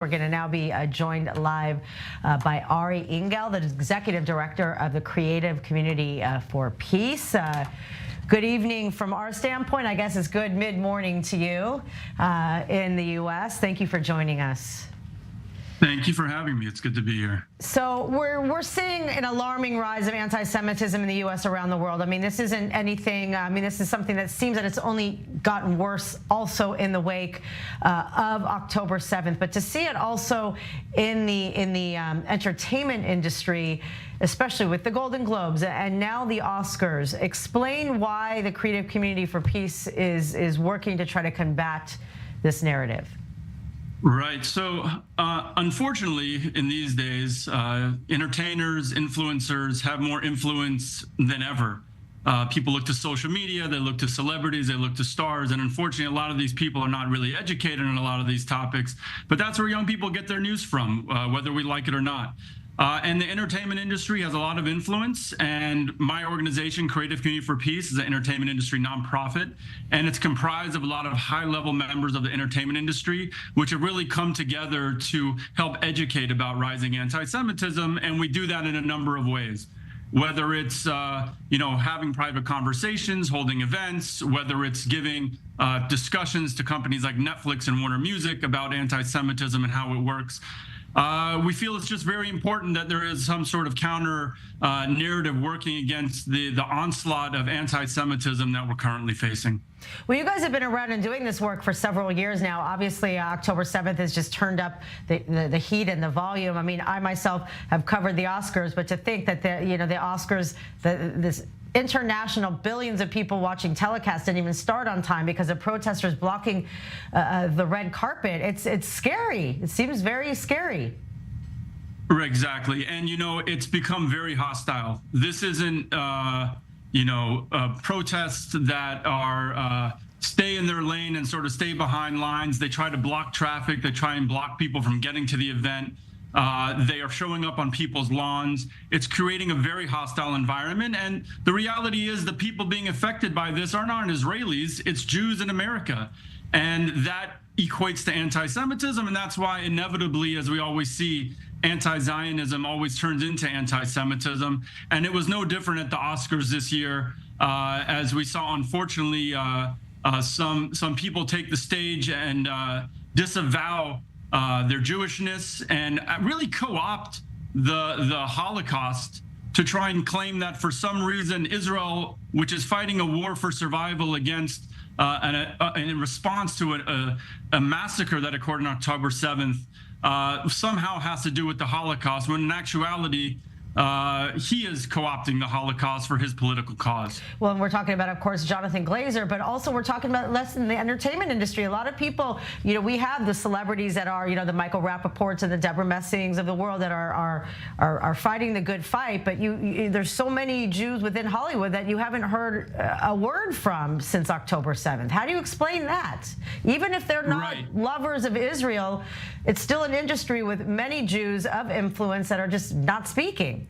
We're going to now be joined live by Ari Ingel, the Executive Director of the Creative Community for Peace. Good evening from our standpoint. I guess it's good mid-morning to you in the U.S. Thank you for joining us. Thank you for having me. It's good to be here. So we're seeing an alarming rise of anti-Semitism in the U.S. around the world. I mean, this isn't anything. I mean, this is something that seems that it's only gotten worse also in the wake of October 7th. But to see it also in the entertainment industry, especially with the Golden Globes and now the Oscars, explain why the Creative Community for Peace is working to try to combat this narrative. Right. So, unfortunately, in these days, entertainers, influencers have more influence than ever. People look to social media, they look to celebrities, they look to stars, and unfortunately, a lot of these people are not really educated on a lot of these topics. But that's where young people get their news from, whether we like it or not. And the entertainment industry has a lot of influence, and my organization, Creative Community for Peace, is an entertainment industry nonprofit, and it's comprised of a lot of high-level members of the entertainment industry, which have really come together to help educate about rising anti-Semitism, and we do that in a number of ways. Whether it's having private conversations, holding events, whether it's giving discussions to companies like Netflix and Warner Music about anti-Semitism and how it works. We feel it's just very important that there is some sort of counter narrative working against the onslaught of anti-Semitism that we're currently facing. Well, you guys have been around and doing this work for several years now. Obviously, October 7th has just turned up the heat and the volume. I mean, I myself have covered the Oscars, but to think that the Oscars, this international billions of people watching telecast didn't even start on time because of protesters blocking the red carpet. It's scary. It seems very scary. Exactly. And, it's become very hostile. This isn't, protests that are stay in their lane and sort of stay behind lines. They try to block traffic. They try and block people from getting to the event. They are showing up on people's lawns. It's creating a very hostile environment. And the reality is the people being affected by this are not Israelis, it's Jews in America. And that equates to anti-Semitism. And that's why inevitably, as we always see, anti-Zionism always turns into anti-Semitism. And it was no different at the Oscars this year, as we saw, unfortunately, some people take the stage and disavow their Jewishness and really co-opt the Holocaust to try and claim that for some reason Israel, which is fighting a war for survival against in response to a massacre that occurred on October 7th, somehow has to do with the Holocaust, when in actuality, he is co-opting the Holocaust for his political cause. Well, and we're talking about, of course, Jonathan Glazer, but also we're talking about less in the entertainment industry. A lot of people, we have the celebrities that are, the Michael Rappaports and the Deborah Messings of the world that are fighting the good fight. But there's so many Jews within Hollywood that you haven't heard a word from since October 7th. How do you explain that? Even if they're not lovers of Israel, it's still an industry with many Jews of influence that are just not speaking.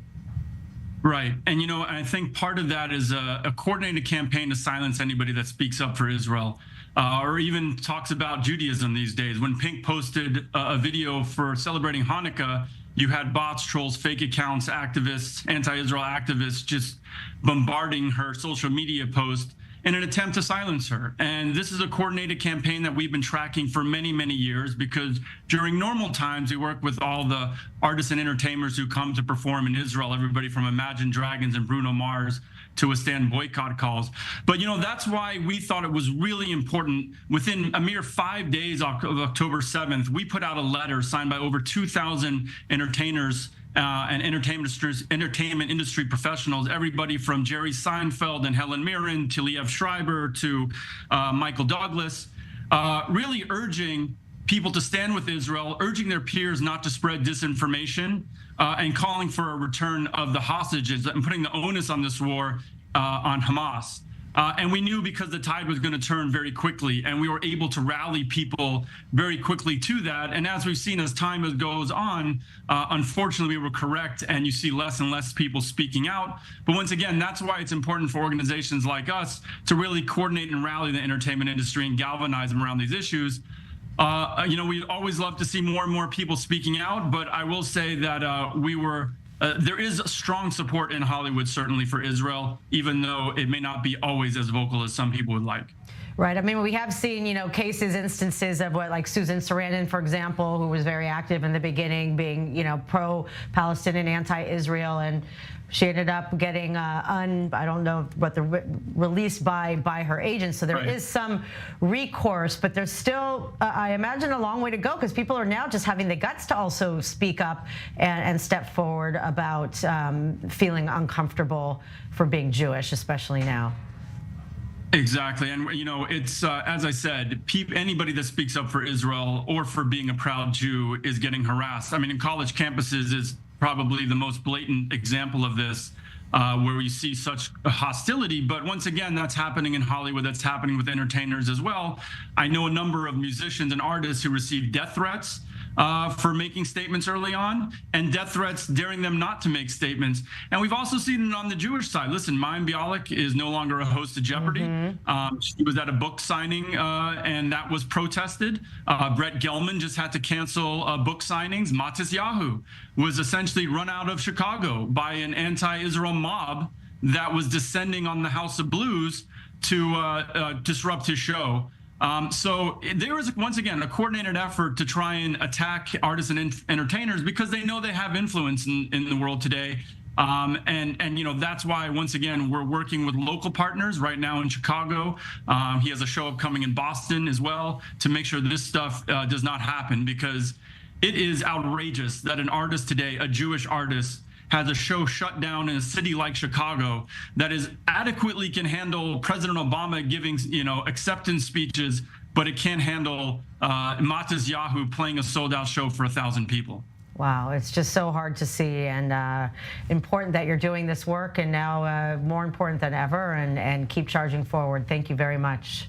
Right. And, I think part of that is a coordinated campaign to silence anybody that speaks up for Israel or even talks about Judaism these days. When Pink posted a video for celebrating Hanukkah, you had bots, trolls, fake accounts, activists, anti-Israel activists just bombarding her social media post in an attempt to silence her. And this is a coordinated campaign that we've been tracking for many, many years, because during normal times, we work with all the artists and entertainers who come to perform in Israel, everybody from Imagine Dragons and Bruno Mars to withstand boycott calls. But, that's why we thought it was really important. Within a mere 5 days of October 7th, we put out a letter signed by over 2,000 entertainers and entertainment industry professionals, everybody from Jerry Seinfeld and Helen Mirren to Liev Schreiber to Michael Douglas, really urging people to stand with Israel, urging their peers not to spread disinformation, and calling for a return of the hostages and putting the onus on this war on Hamas. And we knew because the tide was going to turn very quickly, and we were able to rally people very quickly to that. And as we've seen as time goes on, unfortunately, we were correct, and you see less and less people speaking out. But once again, that's why it's important for organizations like us to really coordinate and rally the entertainment industry and galvanize them around these issues. We always love to see more and more people speaking out, but I will say that there is strong support in Hollywood, certainly for Israel, even though it may not be always as vocal as some people would like. Right. I mean, we have seen, instances of like Susan Sarandon, for example, who was very active in the beginning, being, pro-Palestinian, anti-Israel, and she ended up getting I don't know what released by her agent. So there is some recourse, but there's still, I imagine, a long way to go, because people are now just having the guts to also speak up and step forward about feeling uncomfortable for being Jewish, especially now. Exactly. And, it's, as I said, anybody that speaks up for Israel or for being a proud Jew is getting harassed. I mean, in college campuses is probably the most blatant example of this, where we see such hostility. But once again, that's happening in Hollywood. That's happening with entertainers as well. I know a number of musicians and artists who received death threats for making statements early on, and death threats daring them not to make statements. And we've also seen it on the Jewish side. Listen, Mayim Bialik is no longer a host of Jeopardy. She was at a book signing, and that was protested. Brett Gelman just had to cancel book signings. Matisyahu was essentially run out of Chicago by an anti-Israel mob that was descending on the House of Blues to disrupt his show. So there is, once again, a coordinated effort to try and attack artists and entertainers, because they know they have influence in the world today. That's why, once again, we're working with local partners right now in Chicago. He has a show upcoming in Boston as well, to make sure this stuff does not happen, because it is outrageous that an artist today, a Jewish artist, has a show shut down in a city like Chicago that is adequately can handle President Obama giving, acceptance speeches, but it can't handle Matisyahu playing a sold-out show for 1,000 people. Wow, it's just so hard to see, and important that you're doing this work, and now more important than ever, and keep charging forward. Thank you very much.